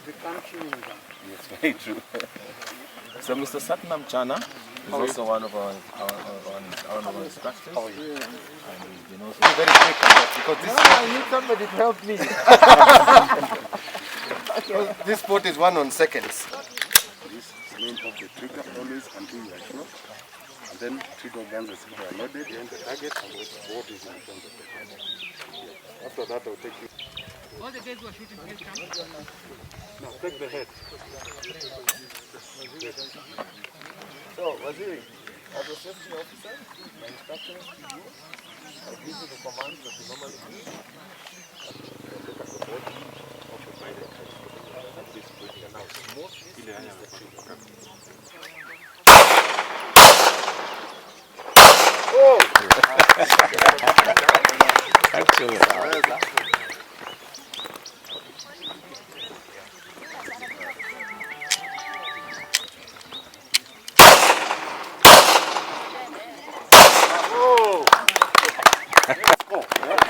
Yes, very true. So Mr. Satnam Chana is also one of our instructors. Oh, yeah. And he's been also very quick on that because this I need somebody to help me. well, this sport is 1 on seconds. This is main of the trigger always until you are sure. And then trigger guns are loaded behind the target and the board is in front of the target. After that I'll take you. All the guys who are shooting, please come. Now take the head. So, Waziri, as a safety officer, my instruction is to you. I give you the commands that you normally use. And look at the body of the pilot. And this will be now smooth. Is the trigger. Oh! Excellent.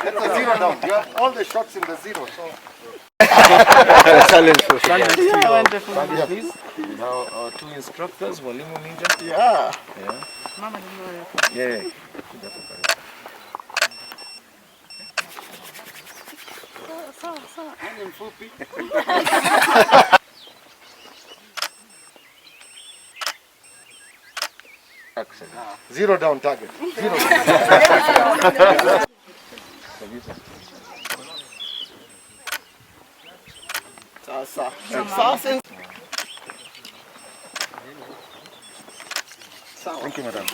That's a zero down. You have all the shots in the zero. So. Challenge for sure. Please. Now our 2 instructors, Walimu Ninja. Yeah. Yeah. Mama, Yeah. I'm in full peak. Excellent. Zero down target. Zero. Thank you, madam.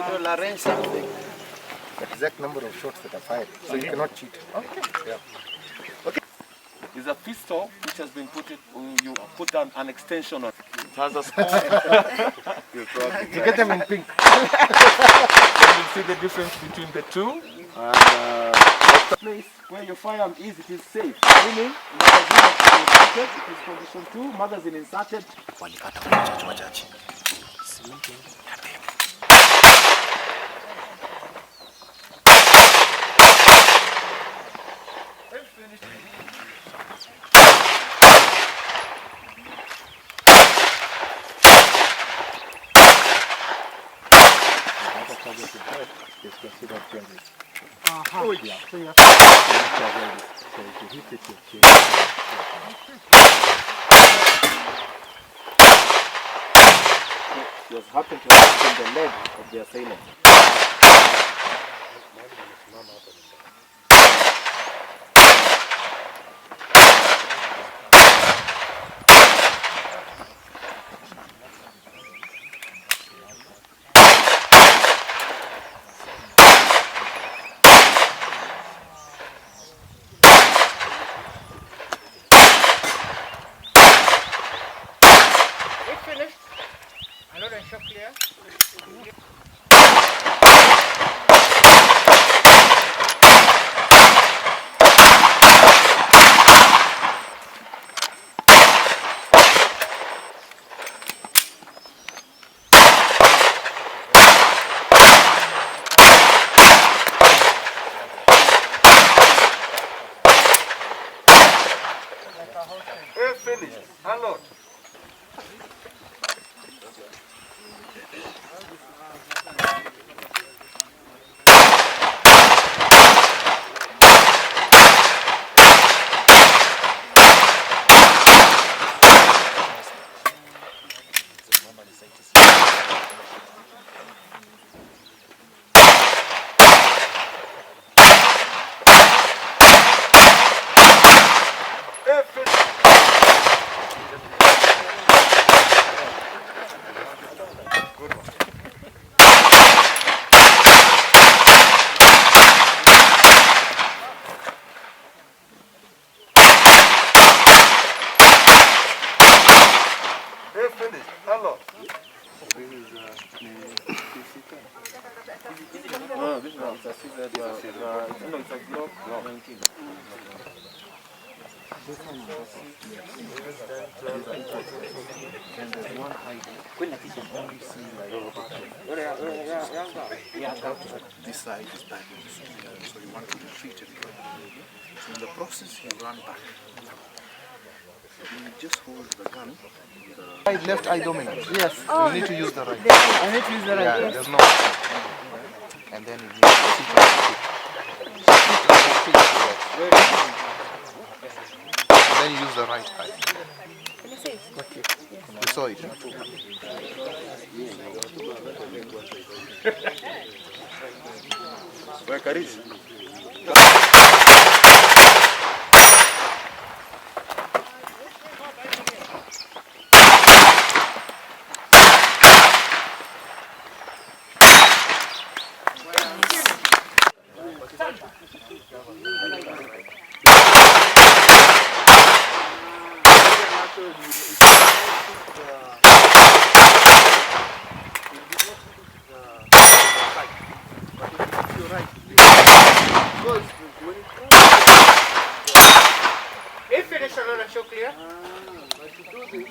We'll arrange something. The exact number of shots that are fired, so you cannot cheat. Okay. Yeah. It's a pistol which has been you put an extension on it. It has a score. You get them in pink. You see the difference between the two. And the place where your firearm is, it is safe. Meaning, magazine is inserted, it is position 2, magazine inserted. Is considered friendly. Oh, yeah. So you have So if you hit it, you kill. Just happen to have in the leg of the assailant. Finished. Hello, and shot clear. Finished. Unload. No, this one is a scissor. No, it's a Glock 19. This one is and there's one height. You see like this side is bad, so you want to retreat it. So in the process, you run back. You just hold the gun. Right, left eye dominant. Yes. You need to use the right. I need to use the right. Yeah, Yes. there's no option. And then you need to sit on the seat. Sit on the seat. And then you use the right eye. Can you see it? Okay. You saw it. Where Karish? If finished, I'll show clear.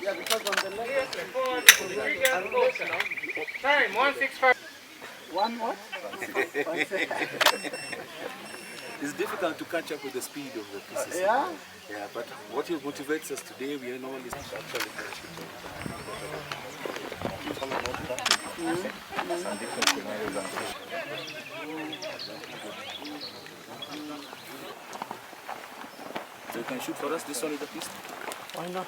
Yeah, because on the left. Yes, forward, trigger, closer. Time, 165. One what? It's difficult to catch up with the speed of the pieces. Yeah. Yeah, but what motivates us today, we know is actually So you can shoot for us this one with the pistol? Why not?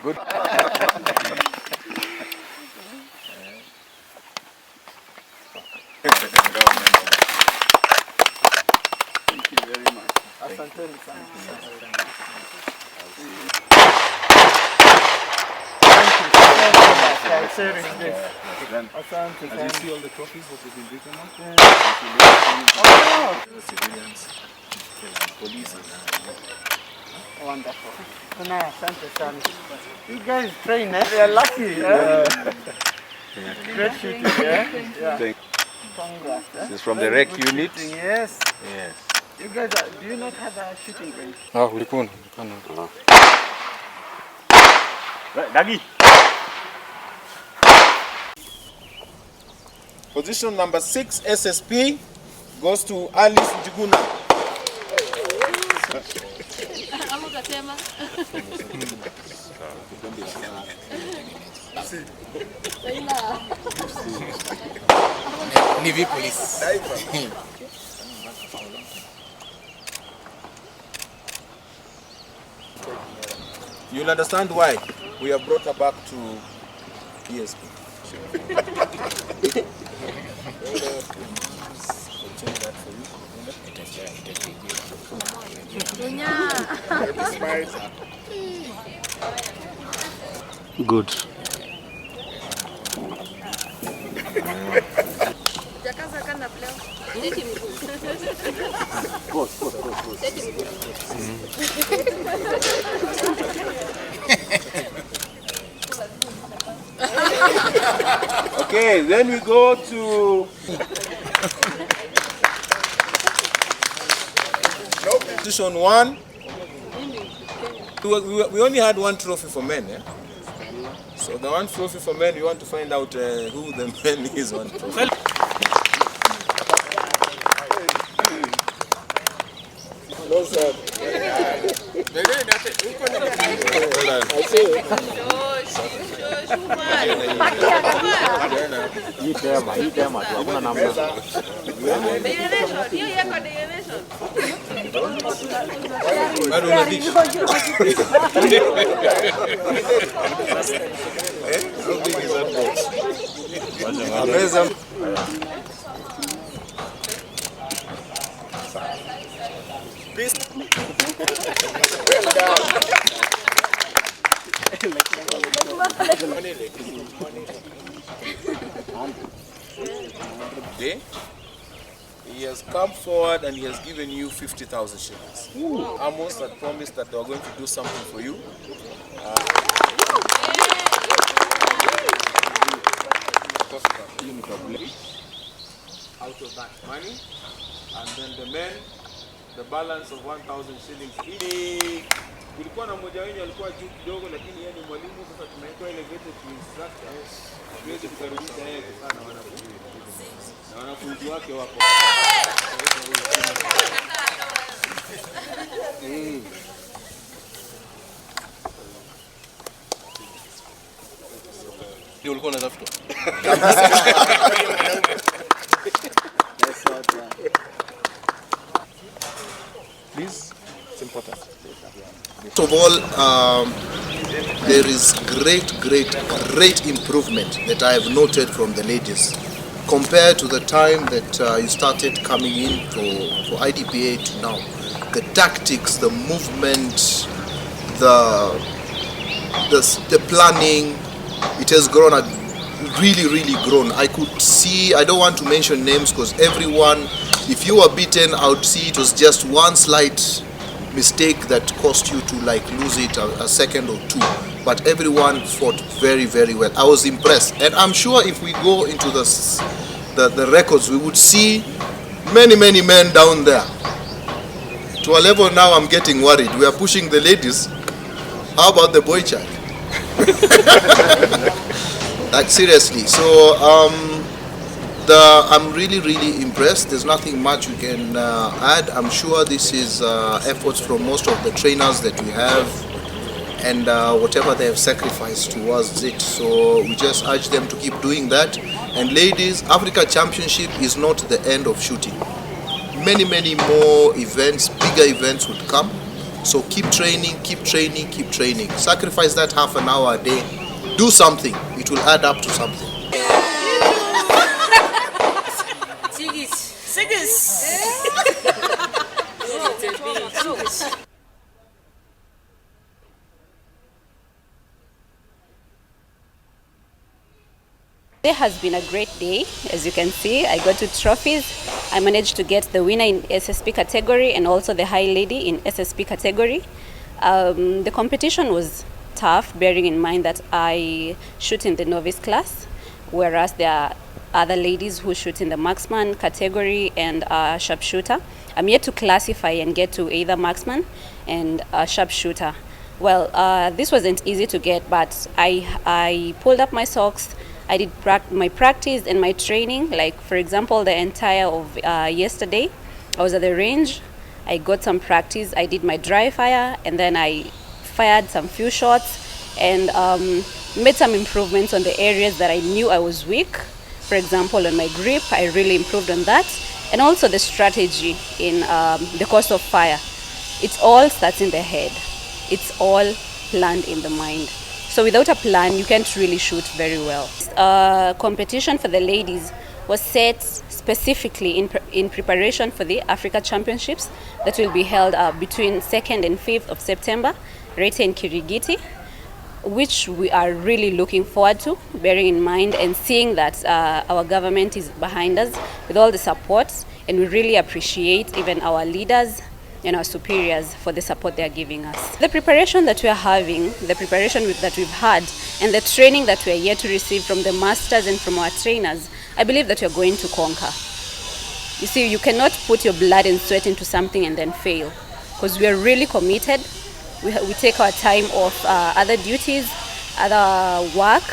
Good. Thank you very much. Asanteni sana. Sharing this. Asante As you sana. see all the trophies that have been written on, Oh, the civilians, police, wonderful. Kuna asante sana. You guys train, eh? You're lucky. Eh? Great shooting, yeah? Thank- Congrats. Eh? This is from the rec Good unit. shooting, yes. Yes. You guys, do you not have a shooting range? Dagi. Position number 6 SSP goes to Alice Njuguna. Navy police. You'll understand why we have brought her back to ESP. Good. Okay, then we go to position 1. We only had one trophy for men, eh? So the one trophy for men, we want to find out who the man is one trophy. Close up. Bado una dish. How big is that box? Amazing. Today, he has come forward and he has given you 50,000 shillings. Amos had promised that they were going to do something for you. Out of that money, and then the men the balance of 1,000 shillings. Kulikuwa na mmoja wenu alikuwa juu kidogo, lakini yeye ni mwalimu. Sasa tumeweka elevated to instructor. Tuweze kukaribisha yeye sana na wanafunzi wake wako. Ndio ulikuwa unatafuta. Please, it's important. First of all, there is great improvement that I have noted from the ladies compared to the time that you started coming in for IDPA to now. The tactics, the movement, the planning, it has grown, really grown. I could see, I don't want to mention names because everyone, if you were beaten, I would see it was just one slight mistake that cost you to like lose it a second or two. But everyone fought very well. I was impressed, and I'm sure if we go into the records, we would see many men down there. To a level now, I'm getting worried. We are pushing the ladies. How about the boy child? Like seriously. So I'm really impressed. There's nothing much we can add. I'm sure this is efforts from most of the trainers that we have, and whatever they have sacrificed towards it. So we just urge them to keep doing that. And ladies, Africa Championship is not the end of shooting. Many more events, bigger events would come. So keep training. Sacrifice that half an hour a day. Do something. It will add up to something. Today has been a great day. As you can see, I got 2 trophies. I managed to get the winner in SSP category and also the high lady in SSP category. The competition was tough, bearing in mind that I shoot in the novice class, whereas there are other ladies who shoot in the marksman category and sharpshooter. I'm yet to classify and get to either marksman and sharpshooter. Well, this wasn't easy to get, but I pulled up my socks. I did my practice and my training. Like, for example, the entire of yesterday, I was at the range. I got some practice. I did my dry fire, and then I fired some few shots and made some improvements on the areas that I knew I was weak. For example, on my grip, I really improved on that. And also the strategy in the course of fire. It all starts in the head. It's all planned in the mind. So without a plan, you can't really shoot very well. Competition for the ladies was set specifically in preparation for the Africa Championships that will be held between 2nd and 5th of September, right in Kirigiti, which we are really looking forward to, bearing in mind and seeing that our government is behind us with all the support, and we really appreciate even our leaders and our superiors for the support they are giving us. The preparation that we are having, the preparation that we've had, and the training that we are yet to receive from the masters and from our trainers, I believe that we are going to conquer. You see, you cannot put your blood and sweat into something and then fail, because we are really committed. We take our time off other duties, other work,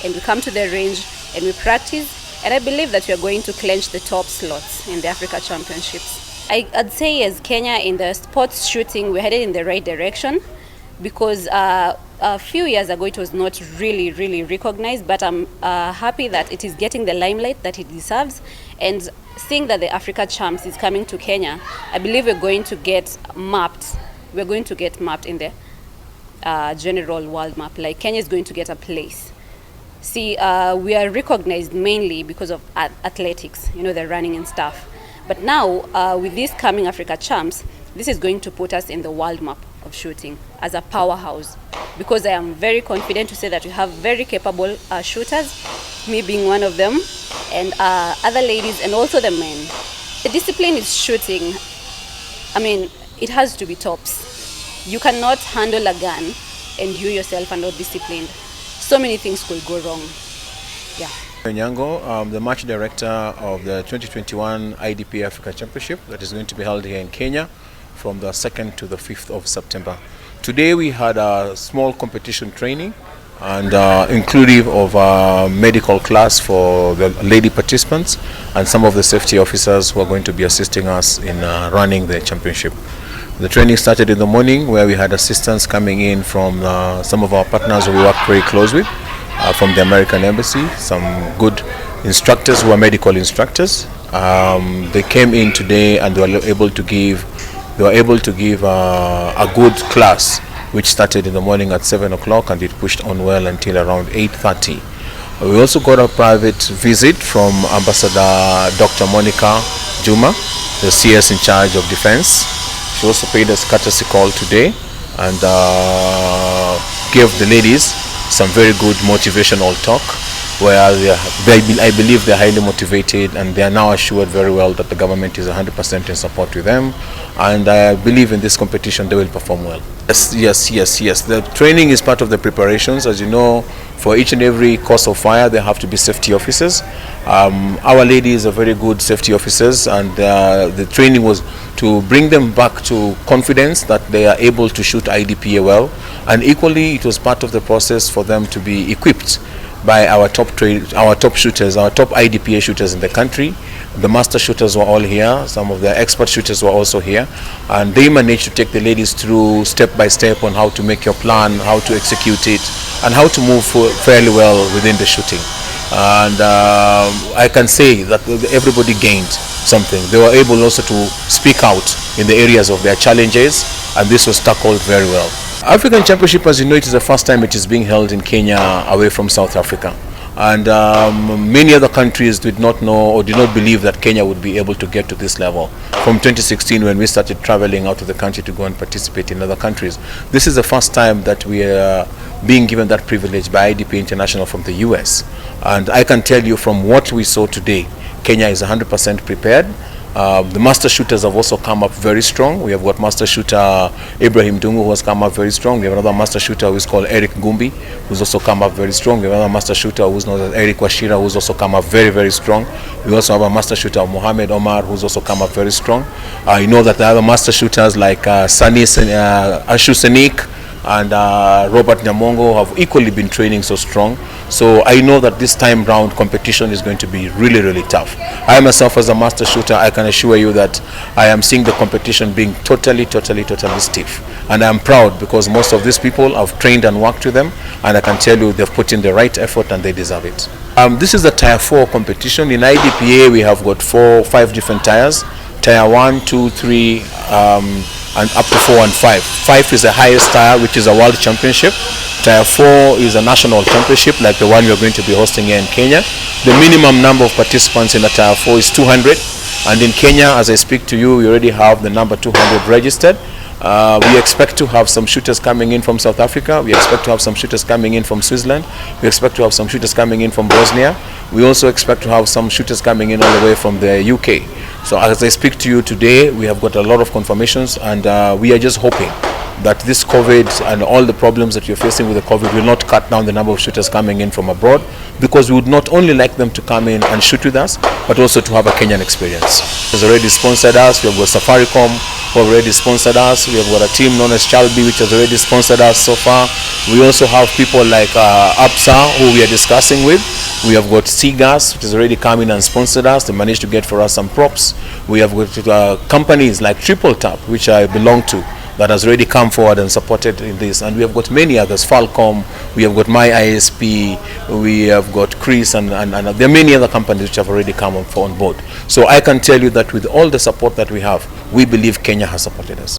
and we come to the range and we practice. And I believe that we are going to clinch the top slots in the Africa Championships. I'd say as Kenya in the sports shooting, we're headed in the right direction, because a few years ago it was not really recognized, but I'm happy that it is getting the limelight that it deserves. And seeing that the Africa Champs is coming to Kenya, I believe we're going to get mapped. We're going to get mapped in the general world map. Like, Kenya is going to get a place. See, we are recognized mainly because of athletics, you know, the running and stuff. But now, with this coming Africa Champs, this is going to put us in the world map of shooting as a powerhouse, because I am very confident to say that we have very capable shooters, me being one of them, and other ladies and also the men. The discipline is shooting. I mean, it has to be tops. You cannot handle a gun and you yourself are not disciplined. So many things could go wrong. Yeah. Nyango, I'm the match director of the 2021 IDP Africa Championship that is going to be held here in Kenya. from the 2nd to the 5th of September. Today we had a small competition training and inclusive of a medical class for the lady participants and some of the safety officers who are going to be assisting us in running the championship. The training started in the morning where we had assistance coming in from some of our partners who we work very close with, from the American Embassy, some good instructors who are medical instructors. They came in today and they were able to give a good class which started in the morning at 7 o'clock and it pushed on well until around 8:30. We also got a private visit from Ambassador Dr. Monica Juma, the CS in charge of defense. She also paid us courtesy call today and gave the ladies some very good motivational talk, where I believe they're highly motivated and they are now assured very well that the government is 100% in support with them, and I believe in this competition they will perform well. Yes. The training is part of the preparations. As you know, for each and every course of fire there have to be safety officers. Our ladies are very good safety officers, and the training was to bring them back to confidence that they are able to shoot IDPA well, and equally it was part of the process for them to be equipped by our top shooters, our top IDPA shooters in the country. The master shooters were all here, some of the expert shooters were also here, and they managed to take the ladies through step by step on how to make your plan, how to execute it, and how to move fairly well within the shooting. And I can say that everybody gained something. They were able also to speak out in the areas of their challenges, and this was tackled very well. African Championship, as you know, it is the first time it is being held in Kenya away from South Africa. And many other countries did not know or did not believe that Kenya would be able to get to this level. From 2016, when we started traveling out of the country to go and participate in other countries, this is the first time that we are being given that privilege by IDP International from the US. And I can tell you from what we saw today, Kenya is 100% prepared. The master shooters have also come up very strong. We have got master shooter Ibrahim Dungu, who has come up very strong. We have another master shooter who is called Eric Gumbi, who's also come up very strong. We have another master shooter who's known as Eric Washira, who's also come up very, very strong. We also have a master shooter, Mohammed Omar, who's also come up very strong. You know that the other master shooters like Ashu Senik and Robert Nyamongo have equally been training so strong. So I know that this time round competition is going to be really, really tough. I myself, as a master shooter, I can assure you that I am seeing the competition being totally stiff. And I'm proud because most of these people have trained and worked with them, and I can tell you they've put in the right effort and they deserve it. This is the Tier 4 competition. In IDPA we have got 5 different tiers. Tier 1, 2, 3, and up to 4 and 5. 5 is the highest tier, which is a world championship. Tier 4 is a national championship like the one we are going to be hosting here in Kenya. The minimum number of participants in the Tier 4 is 200, and in Kenya, as I speak to you, we already have the number 200 registered. We expect to have some shooters coming in from South Africa. We expect to have some shooters coming in from Switzerland. We expect to have some shooters coming in from Bosnia. We also expect to have some shooters coming in all the way from the UK. So as I speak to you today, we have got a lot of confirmations, and we are just hoping that this COVID and all the problems that you're facing with the COVID will not cut down the number of shooters coming in from abroad, because we would not only like them to come in and shoot with us, but also to have a Kenyan experience. Has already sponsored us. We have got Safaricom, who have already sponsored us. We have got a team known as Chalby, which has already sponsored us so far. We also have people like APSA, who we are discussing with. We have got Seagas, which has already come in and sponsored us. They managed to get for us some props. We have got companies like Triple Tap, which I belong to, that has already come forward and supported in this, and we have got many others, Falcom, we have got My ISP, we have got Chris, and there are many other companies which have already come on board. So I can tell you that with all the support that we have, we believe Kenya has supported us.